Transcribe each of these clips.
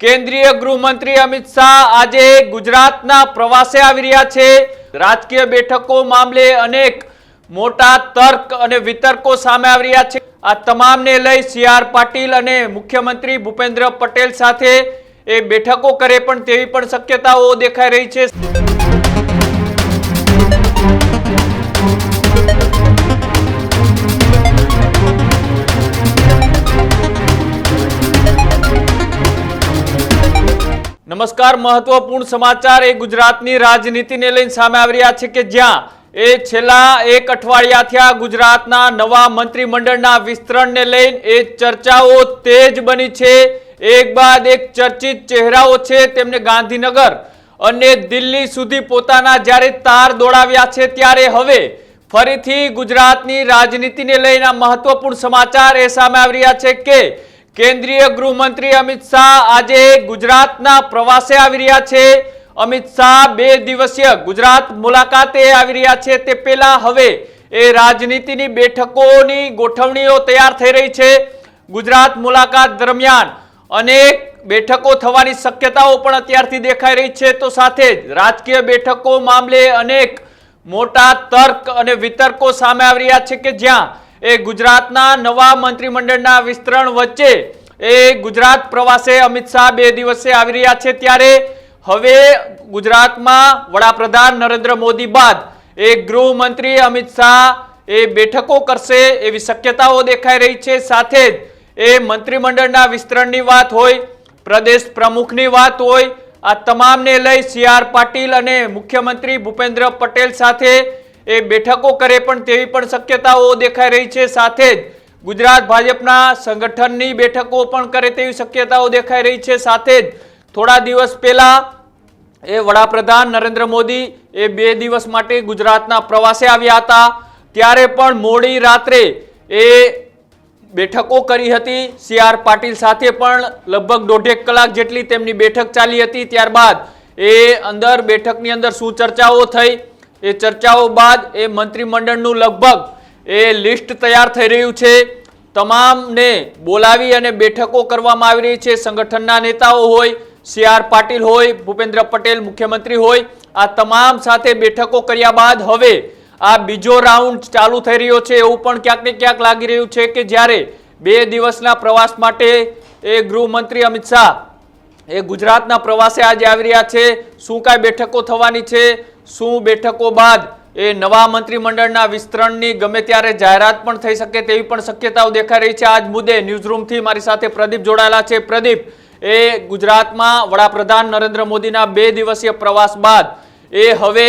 કેન્દ્રીય ગૃહમંત્રી અમિત શાહ આજે ગુજરાતના પ્રવાસે આવી રહ્યા છે। રાજકીય બેઠકો મામલે અનેક મોટા તર્ક અને વિતર્કો સામે આવી રહ્યા છે। આ તમામને લઈ સી.આર. પાટીલ અને મુખ્યમંત્રી ભૂપેન્દ્ર પટેલ સાથે એ બેઠકો કરે પણ તેવી પણ શક્યતાઓ દેખાઈ રહી છે। नमस्कार, महत्वपूर्ण समाचार ए गुजरातनी राजनीति ने लईने सामे आवी रह्या छे के ज्यां ए छेल्ला एक अठवाडियाथी आ गुजरातना नवा मंत्रीमंडळना विस्तरणने लईने ए चर्चाओ तेज बनी छे। एक बाद एक चर्चित चेहराओ छे तेमने गांधीनगर अने दिल्ही सुधी पोताना ज्यारे तार दौड़ाव्या छे त्यारे हवे फरीथी गुजरातनी राजनीतिने लईने महत्वपूर्ण समाचार ए सामे आवी रह्या छे के केंद्रीय गृहमंत्री अमित शाह आज गुजरातना प्रवासे आवी रह्या छे। अमित शाह 2 दिवसीय गुजरात मुलाकाते आवी रह्या छे ते पहेला हवे ए राजनीतिनी बेठकोनी गोठवणीओ तैयार थई रही छे। गुजरात मुलाकात दरमियान अनेक बेठको थवानी शक्यताओ पण अत्यारथी देखाई रही छे तो साथे ज राजकीय बेठको मामले अनेक मोटा तर्क अने वितर्को सामे आवी रह्या छे के ज्यां ए गुजरातना नवा मंत्रीमंडळना विस्तरण वच्चे ए गुजरात प्रवासे अमित शाह 2 दिवसे आवी रह्या छे त्यारे हवे गुजरातमां वडाप्रधान नरेंद्र मोदी बाद ए गृहमंत्री अमित शाह ए बेठको करशे एवी शक्यताओ देखाई रही छे। साथे ज ए मंत्रीमंडळना विस्तरणनी वात होय, प्रदेश प्रमुखनी वात होय, आ तमामने लई सી.આર. पाटील अने मुख्यमंत्री भूपेन्द्र पटेल साथे ए बेठको करे पण तेवी पण शक्यताओ देखाई रही छे। साथे ज गुजरात भाजपना संगठननी बेठको पण करे तेवी शक्यताओ देखाई रही छे। साथे ज थोड़ा दिवस पहेला ए वडाप्रधान नरेंद्र मोदी ए 2 दिवस माटे गुजरातना प्रवासे आव्या हता त्यारे पण मोडी रात्रे ए बेठको करी हती। સી.આર. पाटील साथे पण लगभग 1.5 कलाक जेटली तेमनी बेठक चाली हती। त्यारबाद ए अंदर बेठकनी अंदर शुं चर्चाओ थई ए चर्चाओ बाद ए मंत्रीमंडळનું लगभग ए लिस्ट तैयार થઈ રહ્યું છે। તમામને બોલાવી અને બેઠકો કરવામાં આવી રહી છે। સંગઠનના નેતાઓ હોય, સી.આર. પાટીલ હોય, ભૂપેન્દ્ર પટેલ મુખ્યમંત્રી હોય, આ તમામ સાથે બેઠકો કર્યા બાદ હવે આ બીજો રાઉન્ડ ચાલુ થઈ રહ્યો છે। એવું પણ ક્યાંક ને ક્યાંક લાગી રહ્યું છે કે જ્યારે 2 દિવસના પ્રવાસ માટે એ ગૃહમંત્રી અમિત શાહ એ ગુજરાતના પ્રવાસે આજે આવી રહ્યા છે। શું કાંઈ બેઠકો થવાની છે, શું બેઠકો બાદ એ નવા મંત્રીમંડળના વિસ્તરણની ગમે ત્યારે જાહેરાત પણ થઈ શકે તેવી પણ શક્યતાઓ દેખાઈ રહી છે। આજ મુદ્દે ન્યૂઝરૂમથી મારી સાથે પ્રદીપ જોડાયેલા છે। પ્રદીપ, એ ગુજરાતમાં વડાપ્રધાન નરેન્દ્ર મોદીના 2 દિવસીય પ્રવાસ બાદ એ હવે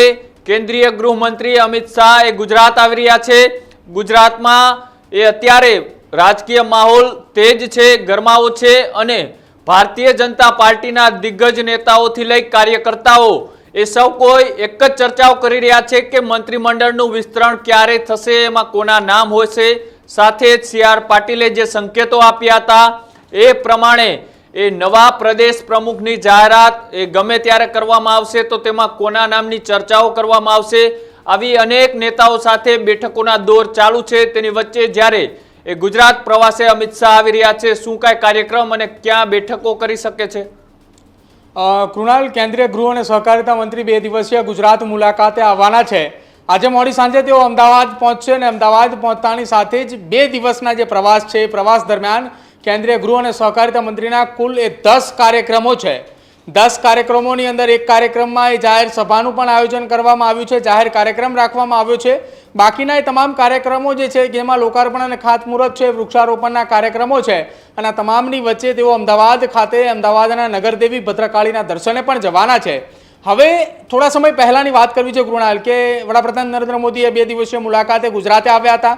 કેન્દ્રીય ગૃહમંત્રી અમિત શાહ એ ગુજરાત આવી રહ્યા છે। ગુજરાતમાં એ અત્યારે રાજકીય માહોલ તેજ છે, ગરમાવો છે અને ભારતીય જનતા પાર્ટીના દિગ્ગજ નેતાઓથી લઈ કાર્યકર્તાઓ એ સૌ કોઈ એક જ ચર્ચાઓ કરી રહ્યા છે કે મંત્રીમંડળનું વિસ્તરણ ક્યારે થશે, એમાં કોના નામ હોશે। સાથે જ સી.આર. પાટીલે જે સંકેતો આપ્યા હતા એ પ્રમાણે એ નવા પ્રદેશ પ્રમુખની જાહેરાત એ ગમે ત્યારે કરવામાં આવશે તો તેમાં કોના નામની ચર્ચાઓ કરવામાં આવશે। આવી અનેક નેતાઓ સાથે બેઠકોના દોર ચાલુ છે। તેની વચ્ચે જ્યારે એ ગુજરાત પ્રવાસે અમિત શાહ આવી રહ્યા છે, શું કાંઈ કાર્યક્રમ અને ક્યાં બેઠકો કરી શકે છે? કૃણાલ, કેન્દ્રીય ગૃહ અને સહકારિતા મંત્રી 2 દિવસીય ગુજરાત મુલાકાતે આવવાના છે। આજે મોડી સાંજે તેઓ અમદાવાદ પહોંચશે અને અમદાવાદ પહોંચતાની સાથે જ 2 દિવસના જે પ્રવાસ છે એ પ્રવાસ દરમિયાન કેન્દ્રીય ગૃહ અને સહકારિતા મંત્રીના કુલ 10 કાર્યક્રમો છે। 10 કાર્યક્રમોની અંદર એક કાર્યક્રમમાં એ જાહેર સભાનું પણ આયોજન કરવામાં આવ્યું છે, જાહેર કાર્યક્રમ રાખવામાં આવ્યો છે। બાકીના એ તમામ કાર્યક્રમો જે છે જેમાં લોકાર્પણ અને ખાતમુહૂર્ત છે, વૃક્ષારોપણના કાર્યક્રમો છે અને તમામની વચ્ચે તેઓ અમદાવાદ ખાતે અમદાવાદના નગરદેવી ભદ્રકાળીના દર્શને પણ જવાના છે। હવે થોડા સમય પહેલાંની વાત કરવી છે કૃણાલ કે વડાપ્રધાન નરેન્દ્ર મોદીએ 2 દિવસીય મુલાકાતે ગુજરાતે આવ્યા હતા,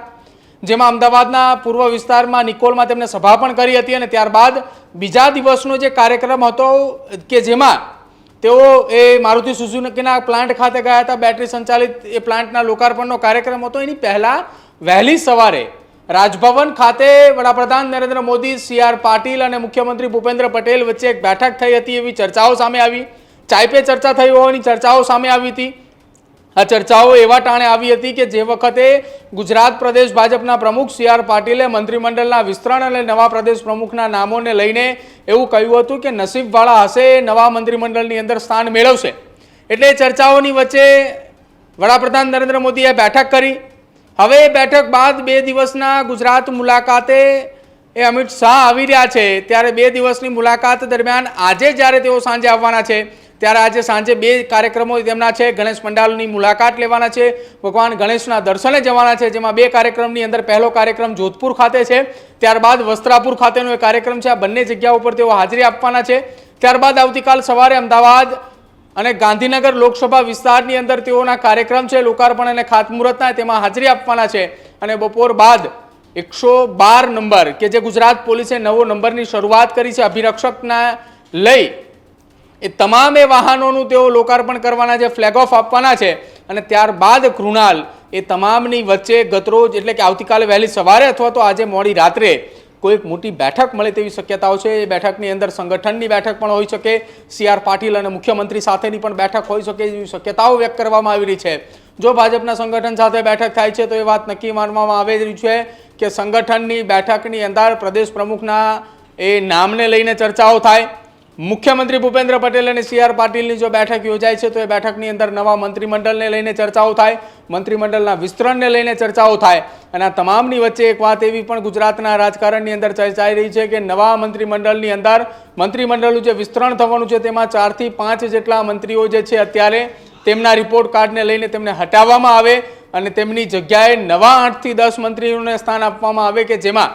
જેમાં અમદાવાદના પૂર્વ વિસ્તારમાં નિકોલમાં તેમણે સભા પણ કરી હતી અને ત્યારબાદ બીજા દિવસનો જે કાર્યક્રમ હતો કે જેમાં તેઓ એ મારુતિ સુઝુકીના પ્લાન્ટ ખાતે ગયા હતા, બેટરી સંચાલિત એ પ્લાન્ટના લોકાર્પણનો કાર્યક્રમ હતો। એની પહેલાં વહેલી સવારે રાજભવન ખાતે વડાપ્રધાન નરેન્દ્ર મોદી, સી.આર. પાટીલ અને મુખ્યમંત્રી ભૂપેન્દ્ર પટેલ વચ્ચે એક બેઠક થઈ હતી, એવી ચર્ચાઓ સામે આવી। ચાય પે ચર્ચા થઈ હોવાની ચર્ચાઓ સામે આવી હતી આ ચર્ચાઓ એવા ટાણે આવી હતી કે જે વખતે ગુજરાત પ્રદેશ ભાજપના પ્રમુખ CR પાટીલે મંત્રીમંડળના વિસ્તરણ અને નવા પ્રદેશ પ્રમુખના નામોને લઈને એવું કહ્યું હતું કે નસીબવાળા હશે નવા મંત્રીમંડળની અંદર સ્થાન મેળવશે. એટલે ચર્ચાઓની વચ્ચે વડાપ્રધાન નરેન્દ્ર મોદીએ બેઠક કરી. હવે બેઠક બાદ 2 દિવસના ગુજરાત મુલાકાતે અમિત શાહ આવી રહ્યા છે. ત્યારે 2 દિવસની મુલાકાત દરમિયાન આજે જ્યારે તેઓ સાંજે આવવાના છે ત્યારે આજે સાંજે 2 કાર્યક્રમો તેમના છે. ગણેશ પંડાલની મુલાકાત લેવાના છે, ભગવાન ગણેશના દર્શને જવાના છે, જેમાં 2 કાર્યક્રમની અંદર પહેલો કાર્યક્રમ જોધપુર ખાતે છે, ત્યારબાદ વસ્ત્રાપુર ખાતેનો એક કાર્યક્રમ છે. આ બંને જગ્યાઓ ઉપર તેઓ હાજરી આપવાના છે. ત્યારબાદ આવતીકાલ સવારે અમદાવાદ અને ગાંધીનગર લોકસભા વિસ્તારની અંદર તેઓના કાર્યક્રમ છે લોકાર્પણ અને ખાતમુહૂર્તના, તેમાં હાજરી આપવાના છે. અને બપોર બાદ 112 નંબર કે જે ગુજરાત પોલીસે નવો નંબરની શરૂઆત કરી છે અભિરક્ષકના લઈ, એ તમામે વાહનોનું તેઓ લોકાર્પણ કરવાના છે, ફ્લેગ ઓફ આપવાના છે. અને ત્યારબાદ કૃણાલ એ તમામની વચ્ચે ગતરોજ એટલે કે આવતીકાલે વહેલી સવારે અથવા તો આજે મોડી રાત્રે કોઈક મોટી બેઠક મળે તેવી શક્યતાઓ છે. એ બેઠકની અંદર સંગઠનની બેઠક પણ હોઈ શકે, CR પાટીલ અને મુખ્યમંત્રી સાથેની પણ બેઠક હોઈ શકે એવી શક્યતાઓ વ્યક્ત કરવામાં આવી રહી છે. જો ભાજપના સંગઠન સાથે બેઠક થાય છે તો એ વાત નક્કી માનવામાં આવી રહી છે કે સંગઠનની બેઠકની અંદર પ્રદેશ પ્રમુખના એ નામને લઈને ચર્ચાઓ થાય. મુખ્યમંત્રી ભૂપેન્દ્ર પટેલ અને CR પાટીલની જો બેઠક યોજાય છે તો એ બેઠકની અંદર નવા મંત્રીમંડળને લઈને ચર્ચાઓ થાય, મંત્રીમંડળના વિસ્તરણને લઈને ચર્ચાઓ થાય. અને આ તમામની વચ્ચે એક વાત એવી પણ ગુજરાતના રાજકારણની અંદર ચર્ચાઈ રહી છે કે નવા મંત્રીમંડળની અંદર મંત્રીમંડળનું જે વિસ્તરણ થવાનું છે તેમાં 4 થી 5 જેટલા મંત્રીઓ જે છે અત્યારે તેમના રિપોર્ટ કાર્ડને લઈને તેમને હટાવવામાં આવે અને તેમની જગ્યાએ નવા 8 થી 10 મંત્રીઓને સ્થાન આપવામાં આવે કે જેમાં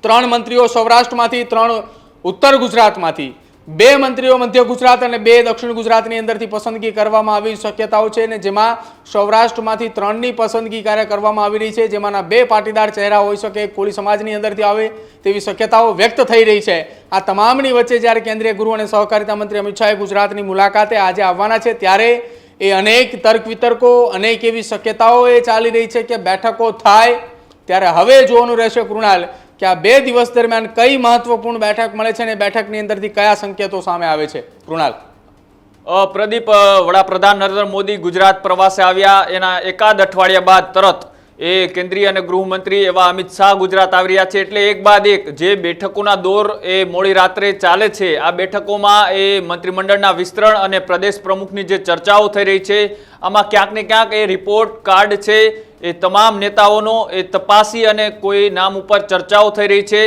3 મંત્રીઓ સૌરાષ્ટ્રમાંથી, 3 ઉત્તર ગુજરાતમાંથી, 2 મંત્રીઓ મધ્ય ગુજરાત અને 2 દક્ષિણ ગુજરાતની અંદરથી પસંદગી કરવામાં આવી શક્યતાઓ છે. અને જેમાં સૌરાષ્ટ્રમાંથી 3ની પસંદગી કરવામાં આવી રહી છે, જેમાંના 2 પાટીદાર ચહેરા હોઈ શકે, કોળી સમાજની અંદરથી આવે તેવી શક્યતાઓ વ્યક્ત થઈ રહી છે. આ તમામની વચ્ચે જ્યારે કેન્દ્રીય ગૃહ અને સહકારિતા મંત્રી અમિત શાહ ગુજરાતની મુલાકાતે આજે આવવાના છે ત્યારે એ અનેક તર્ક વિતર્કો, અનેક એવી શક્યતાઓ એ ચાલી રહી છે કે બેઠકો થાય. ત્યારે હવે જોવાનું રહેશે કૃણાલ કે આ 2 દિવસ દરમિયાન કઈ મહત્વપૂર્ણ બેઠક મળે છે અને બેઠકની અંદરથી કયા સંકેતો સામે આવે છે. કૃણાલ. પ્રદીપ, વડાપ્રધાન નરેન્દ્ર મોદી ગુજરાત પ્રવાસે આવ્યા એના એકાદ અઠવાડિયા બાદ તરત એ કેન્દ્રીય અને ગૃહમંત્રી એવા અમિત શાહ ગુજરાત આવી રહ્યા છે. એટલે એક બાદ એક જે બેઠકોના દોર એ મોડી રાત્રે ચાલે છે, આ બેઠકોમાં એ મંત્રીમંડળના વિસ્તરણ અને પ્રદેશ પ્રમુખની જે ચર્ચાઓ થઈ રહી છે, આમાં ક્યાંક ને ક્યાંક એ રિપોર્ટ કાર્ડ છે એ તમામ નેતાઓનો એ તપાસી અને કોઈ નામ ઉપર ચર્ચાઓ થઈ રહી છે.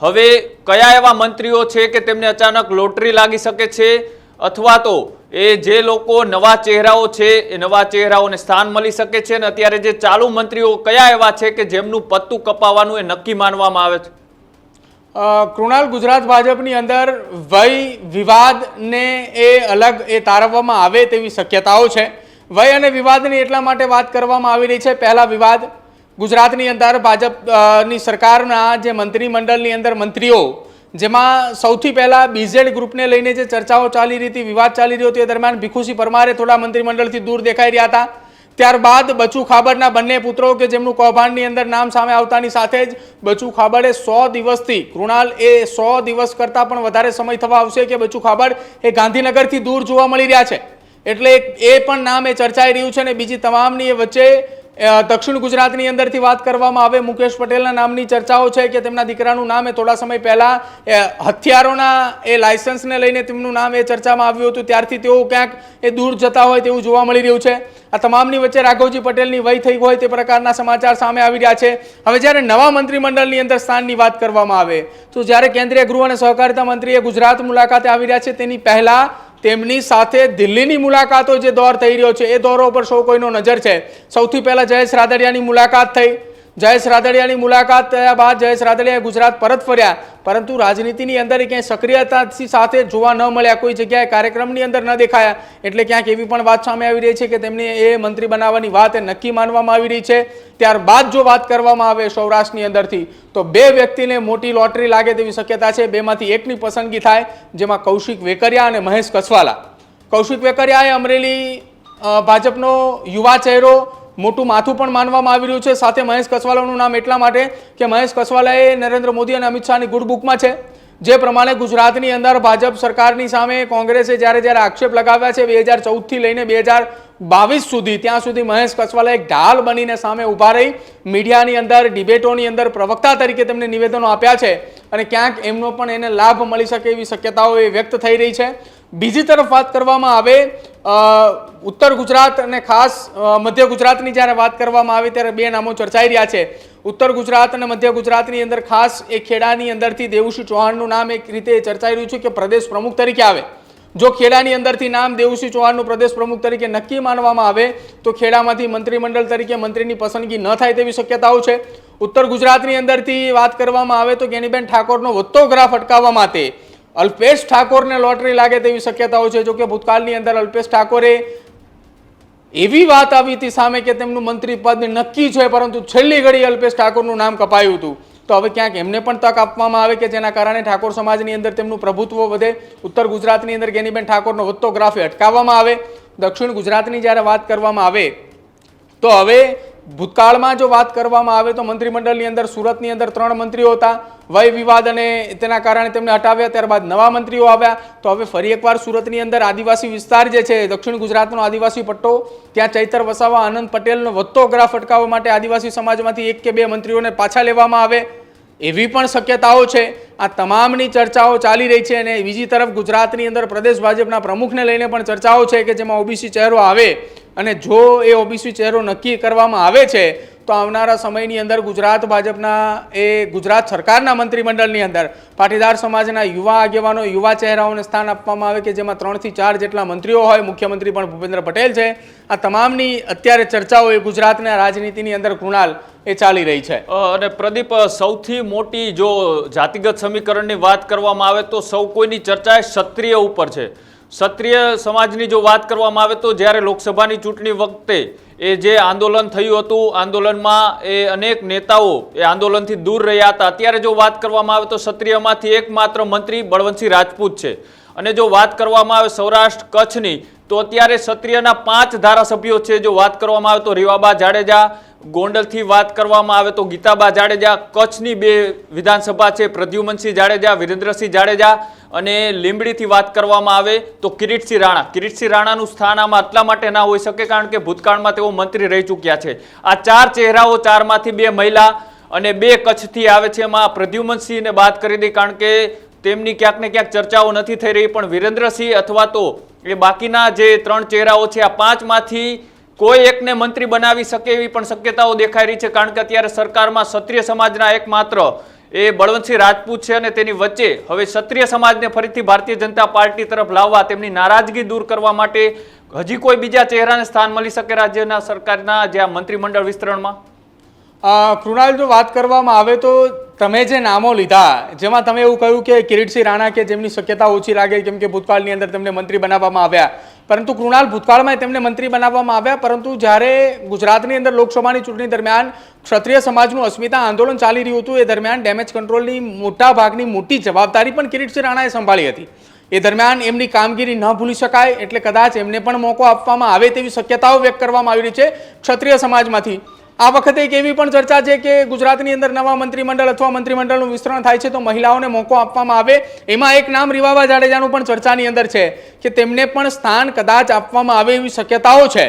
હવે કયા એવા મંત્રીઓ છે કે તેમને અચાનક લોટરી લાગી શકે છે અથવા તો એ જે લોકો નવા ચહેરાઓ છે એ નવા ચહેરાઓને સ્થાન મળી શકે છે, અને અત્યારે જે ચાલુ મંત્રીઓ કયા એવા છે કે જેમનું પત્તું કપાવવાનું એ નક્કી માનવામાં આવે છે. કૃણાલ, ગુજરાત ભાજપની અંદર વય વિવાદને એ અલગ એ તારવવામાં આવે તેવી શક્યતાઓ છે. વય અને વિવાદની એટલા માટે વાત કરવામાં આવી રહી છે. પહેલા વિવાદ ગુજરાતની અંદર ભાજપની સરકારના જે મંત્રીમંડળની અંદર મંત્રીઓ, જેમાં સૌથી પહેલા BZ ગ્રુપને લઈને જે ચર્ચાઓ ચાલી રહી હતી, વિવાદ ચાલી રહ્યો તે દરમિયાન ભીખુસિંહ પરમારે થોડા મંત્રીમંડળથી દૂર દેખાઈ રહ્યા હતા. ત્યારબાદ બચુ ખાબડના બંને પુત્રો કે જેમનું કૌભાંડની અંદર નામ સામે આવતાની સાથે જ બચુ ખાબડે 100 દિવસથી, કૃણાલ, એ 100 દિવસ કરતાં પણ વધારે સમય થવા આવશે કે બચુ ખાબડ એ ગાંધીનગરથી દૂર જોવા મળી રહ્યા છે. એટલે એ પણ નામ એ ચર્ચાઈ રહ્યું છે. અને બીજી તમામની એ વચ્ચે દક્ષિણ ગુજરાતની અંદરથી વાત કરવામાં આવે, મુકેશ પટેલના નામની ચર્ચાઓ છે કે તેમના દીકરાનું નામ એ થોડા સમય પહેલા હથિયારોના એ લાયસન્સને લઈને તેમનું નામ એ ચર્ચામાં આવ્યું હતું, ત્યારથી તેઓ ક્યાંક એ દૂર જતા હોય તેવું જોવા મળી રહ્યું છે. આ તમામની વચ્ચે રાઘવજી પટેલની વય થઈ હોય તે પ્રકારના સમાચાર સામે આવી રહ્યા છે. હવે જ્યારે નવા મંત્રીમંડળની અંદર સ્થાનની વાત કરવામાં આવે તો જ્યારે કેન્દ્રીય ગૃહ અને સહકારિતા મંત્રીએ ગુજરાત મુલાકાતે આવી રહ્યા છે તેની પહેલા તેમની સાથે દિલ્હીની મુલાકાતો જે દોર થઈ રહ્યો છે એ દોરો પર સૌ કોઈનો નજર છે. સૌથી પહેલા જયેશ રાદડિયાની મુલાકાત થઈ. જયેશ રાદડિયાની મુલાકાત થયા બાદ જયેશ રાદડિયા ગુજરાત પરત ફર્યા, પરંતુ રાજનીતિની અંદર ક્યાંય સક્રિયતાથી સાથે જોવા ન મળ્યા, કોઈ જગ્યાએ કાર્યક્રમની અંદર ન દેખાયા. એટલે ક્યાંક એવી પણ વાત સામે આવી રહી છે કે તેમને એ મંત્રી બનાવવાની વાત એ નક્કી માનવામાં આવી રહી છે. ત્યારબાદ જો વાત કરવામાં આવે સૌરાષ્ટ્રની અંદરથી તો 2 વ્યક્તિને મોટી લોટરી લાગે તેવી શક્યતા છે. 2માંથી એકની પસંદગી થાય, જેમાં કૌશિક વેકરિયા અને મહેશ કસવાલા. કૌશિક વેકરિયા એ અમરેલી ભાજપનો યુવા ચહેરો, મોટું માથું પણ માનવામાં આવી રહ્યું છે. સાથે મહેશ કસવાલાનું નામ એટલા માટે કે મહેશ કસવાલા એ નરેન્દ્ર મોદી અને અમિત શાહની ગુડ બુકમાં છે. જે પ્રમાણે ગુજરાતની અંદર ભાજપ સરકારની સામે કોંગ્રેસે જ્યારે જ્યારે આક્ષેપ લગાવ્યા છે 2014થી લઈને 2022 સુધી, ત્યાં સુધી મહેશ કસવાલા એક ઢાલ બનીને સામે ઊભા રહી મીડિયાની અંદર, ડિબેટોની અંદર પ્રવક્તા તરીકે તેમને નિવેદનો આપ્યા છે અને ક્યાંક એમનો પણ એને લાભ મળી શકે એવી શક્યતાઓ એ વ્યક્ત થઈ રહી છે. બીજી તરફ વાત કરવામાં આવે ઉત્તર ગુજરાત અને ખાસ મધ્ય ગુજરાતની જ્યારે વાત કરવામાં આવે ત્યારે બે નામો ચર્ચાઈ રહ્યા છે. ઉત્તર ગુજરાત અને મધ્ય ગુજરાતની અંદર ખાસ એ ખેડાની અંદરથી દેવુસિંહ ચૌહાણનું નામ એક રીતે ચર્ચાઈ રહ્યું છે કે પ્રદેશ પ્રમુખ તરીકે આવે. જો ખેડાની અંદરથી નામ દેવુસિંહ ચૌહાણનું પ્રદેશ પ્રમુખ તરીકે નક્કી માનવામાં આવે તો ખેડામાંથી મંત્રીમંડળ તરીકે મંત્રીની પસંદગી ન થાય તેવી શક્યતાઓ છે. ઉત્તર ગુજરાતની અંદરથી વાત કરવામાં આવે તો ગેનીબેન ઠાકોરનો વધતો ગ્રાફ અટકાવવા માટે અલ્પેશ ઠાકોરને લોટરી લાગે તેવી શક્યતાઓ છે. જો કે ભૂતકાળની અંદર અલ્પેશ ઠાકોરે એવી વાત આવી હતી સામે કે તેમનું મંત્રી પદ નક્કી છે, પરંતુ છેલ્લી ઘડી અલ્પેશ ઠાકોરનું નામ કપાયું હતું. તો હવે ક્યાંક એમને પણ તક આપવામાં આવે કે જેના કારણે ઠાકોર સમાજની અંદર તેમનું પ્રભુત્વ વધે. ઉત્તર ગુજરાતની અંદર ગેનીબેન ઠાકોરનો વધતો ગ્રાફ અટકાવવામાં આવે. દક્ષિણ ગુજરાતની જ્યારે વાત કરવામાં આવે તો હવે ભૂતકાળમાં જો વાત કરવામાં આવે તો મંત્રીમંડળની અંદર સુરતની અંદર 3 મંત્રીઓ હતા. વય વિવાદ અને તેના કારણે તેમને હટાવ્યા, ત્યારબાદ નવા મંત્રીઓ આવ્યા. તો હવે ફરી એકવાર સુરતની અંદર આદિવાસી વિસ્તાર જે છે, દક્ષિણ ગુજરાતનો આદિવાસી પટ્ટો, ત્યાં ચૈતર વસાવા, આનંદ પટેલનો વધતો ગ્રાફ અટકાવવા માટે આદિવાસી સમાજમાંથી 1 કે 2 મંત્રીઓને પાછા લેવામાં આવે એવી પણ શક્યતાઓ છે. આ તમામની ચર્ચાઓ ચાલી રહી છે અને બીજી તરફ ગુજરાતની અંદર પ્રદેશ ભાજપના પ્રમુખને લઈને પણ ચર્ચાઓ છે કે જેમાં ઓબીસી ચહેરો આવે અને જો એ ઓબીસી ચહેરો નક્કી કરવામાં આવે છે તો આવનારા સમયની અંદર ગુજરાત ભાજપના ગુજરાત સરકારના મંત્રીમંડળની અંદર પાટીદાર સમાજના યુવા આગેવાનો, યુવા ચહેરાઓને સ્થાન આપવામાં આવે કે જેમાં 3 થી 4 જેટલા મંત્રીઓ હોય. મુખ્યમંત્રી પણ ભૂપેન્દ્ર પટેલ છે. આ તમામની અત્યારે ચર્ચાઓ એ ગુજરાતના રાજનીતિની અંદર કૃણાલ એ ચાલી રહી છે. અને પ્રદીપ, સૌથી મોટી જો જાતિગત સમીકરણની વાત કરવામાં આવે તો સૌ કોઈની ચર્ચા ક્ષત્રિય ઉપર છે. ક્ષત્રિય સમાજની જો વાત કરવામાં આવે તો જ્યારે લોકસભાની ચૂંટણી વખતે એ જે આંદોલન થયું હતું, આંદોલનમાં એ અનેક નેતાઓ એ આંદોલનથી દૂર રહ્યા હતા. અત્યારે જો વાત કરવામાં આવે તો ક્ષત્રિયમાંથી એકમાત્ર મંત્રી બળવંતસિંહ રાજપૂત છે. અને જો વાત કરવામાં આવે સૌરાષ્ટ્ર કચ્છની તો અત્યારે ક્ષત્રિયના 5 ધારાસભ્યો છે. જો વાત કરવામાં આવે તો રીવાબા જાડેજા, ગોંડલથી વાત કરવામાં આવે તો ગીતાબા જાડેજા, કચ્છની 2 વિધાનસભા છે પ્રદ્યુમનસિંહ જાડેજા, વિરેન્દ્રસિંહ જાડેજા, અને લીંબડીથી વાત કરવામાં આવે તો કિરીટસિંહ રાણા. કિરીટસિંહ રાણાનું સ્થાન આમાં એટલા માટે ના હોઈ શકે કારણ કે ભૂતકાળમાં તેઓ મંત્રી રહી ચૂક્યા છે. આ 4 ચહેરાઓ, 4માંથી 2 મહિલા અને 2 કચ્છથી આવે છે. એમાં પ્રદ્યુમનસિંહને બાદ કરી દઈ કારણ કે તેમની ક્યાંક ને ક્યાંક ચર્ચાઓ નથી થઈ રહી, પણ વિરેન્દ્રસિંહ અથવા તો એ બાકીના જે 3 ચહેરાઓ છે આ 5માંથી કોઈ એકને મંત્રી બનાવી શકે એવી પણ શક્યતાઓ દેખાઈ રહી છે. કારણ કે અત્યારે સરકારમાં ક્ષત્રિય સમાજના એકમાત્ર એ બળવંતસિંહ રાજપૂત છે અને તેની વચ્ચે હવે ક્ષત્રિય સમાજને ફરીથી ભારતીય જનતા પાર્ટી તરફ લાવવા, તેમની નારાજગી દૂર કરવા માટે હજી કોઈ બીજા ચહેરાને સ્થાન મળી શકે રાજ્યના સરકારના જે આ મંત્રીમંડળ વિસ્તરણમાં? કૃણાલ, જો વાત કરવામાં આવે તો તમે જે નામો લીધા જેમાં તમે એવું કહ્યું કે કિરીટસિંહ રાણા કે જેમની શક્યતા ઓછી લાગે કેમ કે ભૂતકાળની અંદર તેમને મંત્રી બનાવવામાં આવ્યા, પરંતુ કૃણાલ ભૂતકાળમાં તેમને મંત્રી બનાવવામાં આવ્યા, પરંતુ જ્યારે ગુજરાતની અંદર લોકસભાની ચૂંટણી દરમિયાન ક્ષત્રિય સમાજનું અસ્મિતા આંદોલન ચાલી રહ્યું હતું એ દરમિયાન ડેમેજ કંટ્રોલની મોટા ભાગની મોટી જવાબદારી પણ કિરીટસિંહ રાણાએ સંભાળી હતી. એ દરમિયાન એમની કામગીરી ન ભૂલી શકાય એટલે કદાચ એમને પણ મોકો આપવામાં આવે તેવી શક્યતાઓ વ્યક્ત કરવામાં આવી રહી છે ક્ષત્રિય સમાજમાંથી. આ વખતે એક એવી પણ ચર્ચા છે કે ગુજરાતની અંદર નવા મંત્રીમંડળ અથવા મંત્રીમંડળનું વિસ્તરણ થાય છે તો મહિલાઓને મોકો આપવામાં આવે. એમાં એક નામ રીવાબા જાડેજાનું પણ ચર્ચાની અંદર છે કે તેમને પણ સ્થાન કદાચ આપવામાં આવે એવી શક્યતાઓ છે.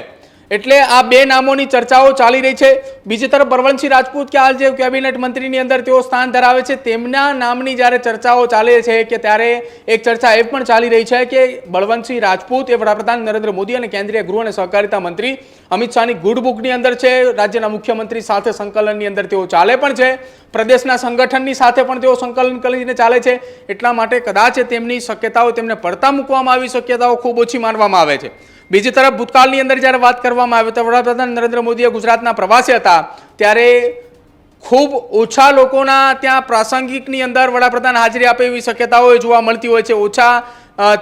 એટલે આ 2 નામોની ચર્ચાઓ ચાલી રહી છે. બીજી તરફ બળવંતસિંહ રાજપૂત કે હાલ જે કેબિનેટ મંત્રીની અંદર તેઓ સ્થાન ધરાવે છે તેમના નામની જ્યારે ચર્ચાઓ ચાલે છે કે ત્યારે એક ચર્ચા એ પણ ચાલી રહી છે કે બળવંતસિંહ રાજપૂત એ વડાપ્રધાન નરેન્દ્ર મોદી અને કેન્દ્રીય ગૃહ અને સહકારિતા મંત્રી અમિત શાહની ગુડ બુકની અંદર છે. રાજ્યના મુખ્યમંત્રી સાથે સંકલનની અંદર તેઓ ચાલે પણ છે, પ્રદેશના સંગઠનની સાથે પણ તેઓ સંકલન કરીને ચાલે છે. એટલા માટે કદાચ તેમની શક્યતાઓ તેમને પડતા મૂકવામાં આવી શક્યતાઓ ખૂબ ઓછી માનવામાં આવે છે. બીજી તરફ ભૂતકાળની અંદર જ્યારે વાત કરવામાં આવે તો વડાપ્રધાન નરેન્દ્ર મોદીએ ગુજરાતના પ્રવાસે હતા ત્યારે ખૂબ ઓછા લોકોના ત્યાં પ્રાસંગિકની અંદર વડાપ્રધાન હાજરી આપે એવી શક્યતાઓ જોવા મળતી હોય છે. ઓછા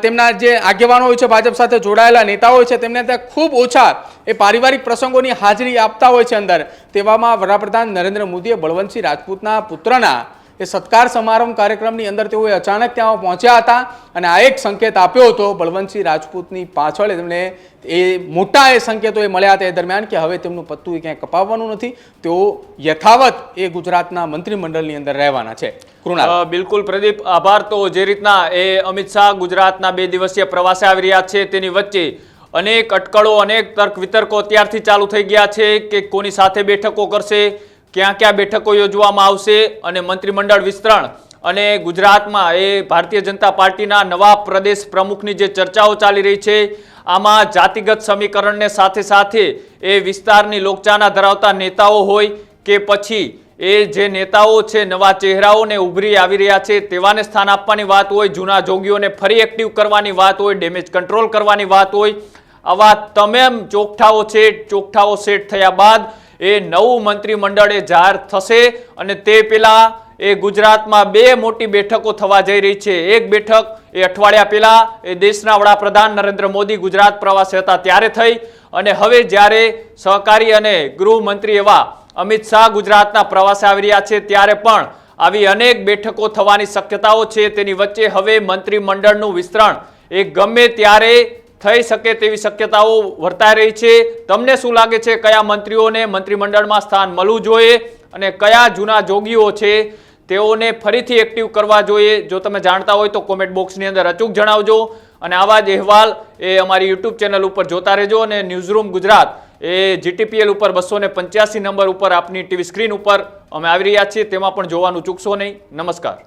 તેમના જે આગેવાનો હોય છે, ભાજપ સાથે જોડાયેલા નેતાઓ હોય છે, તેમને ત્યાં ખૂબ ઓછા એ પારિવારિક પ્રસંગોની હાજરી આપતા હોય છે અંદર. તેવામાં વડાપ્રધાન નરેન્દ્ર મોદીએ બળવંતસિંહ રાજપૂતના પુત્રના એ સત્કાર સમારંભ કાર્યક્રમની અંદર તેઓ અચાનક ત્યાં પહોંચ્યા હતા અને આ એક સંકેત આપ્યો હતો બળવંતસિંહ રાજપૂતની પાછળ તેમને એ મોટા એ સંકેતો એ મળ્યા હતા એ દરમિયાન કે હવે તેમનું પત્તું ક્યાંય કપાવવાનું નથી, તેઓ યથાવત એ ગુજરાતના મંત્રીમંડળની અંદર રહેવાના છે. કૃણાલ. બિલકુલ પ્રદીપ, આભાર. તો જે રીતના એ અમિત શાહ ગુજરાતના 2 દિવસીય પ્રવાસે આવી રહ્યા છે તેની વચ્ચે અનેક અટકળો, અનેક તર્ક વિતર્કો અત્યારથી ચાલુ થઈ ગયા છે કે કોની સાથે બેઠકો કરશે, ક્યાં ક્યાં બેઠકો યોજવામાં આવશે અને મંત્રીમંડળ વિસ્તરણ અને ગુજરાતમાં એ ભારતીય જનતા પાર્ટીના નવા પ્રદેશ પ્રમુખની જે ચર્ચાઓ ચાલી રહી છે આમાં જાતિગત સમીકરણને સાથે સાથે એ વિસ્તારની લોકચાહના ધરાવતા નેતાઓ હોય કે પછી એ જે નેતાઓ છે નવા ચહેરાઓને ઉભરી આવી રહ્યા છે તેવાને સ્થાન આપવાની વાત હોય, જૂના જોગીઓને ફરી એક્ટિવ કરવાની વાત હોય, ડેમેજ કંટ્રોલ કરવાની વાત હોય, આવા તમામ ચોકઠાઓ સેટ થયા બાદ એ નવું મંત્રીમંડળ એ જાહેર થશે અને તે પહેલા એ ગુજરાતમાં 2 મોટી બેઠકો થવા જઈ રહી છે. એક બેઠક એ અઠવાડિયા પહેલા એ દેશના વડાપ્રધાન નરેન્દ્ર મોદી ગુજરાત પ્રવાસે હતા ત્યારે થઈ અને હવે જ્યારે સહકારી અને ગૃહમંત્રી એવા અમિત શાહ ગુજરાતના પ્રવાસે આવી રહ્યા છે ત્યારે પણ આવી અનેક બેઠકો થવાની શક્યતાઓ છે. તેની વચ્ચે હવે મંત્રીમંડળનું વિસ્તરણ એ ગમે ત્યારે થઈ શકે તેવી શક્યતાઓ વર્તાઈ રહી છે. તમને શું લાગે છે, કયા મંત્રીઓને મંત્રીમંડળમાં સ્થાન મળવું જોઈએ અને કયા જૂના જોગીઓ છે તેઓને ફરીથી એક્ટિવ કરવા જોઈએ? જો તમે જાણતા હોય તો કોમેન્ટ બોક્સની અંદર અચૂક જણાવજો અને આવા જ અહેવાલ એ અમારી યુટ્યુબ ચેનલ ઉપર જોતા રહેજો અને ન્યૂઝરૂમ ગુજરાત એ GTPL ઉપર 285 નંબર ઉપર આપની ટીવી સ્ક્રીન ઉપર અમે આવી રહ્યા છીએ તેમાં પણ જોવાનું ચૂકશો નહીં. નમસ્કાર.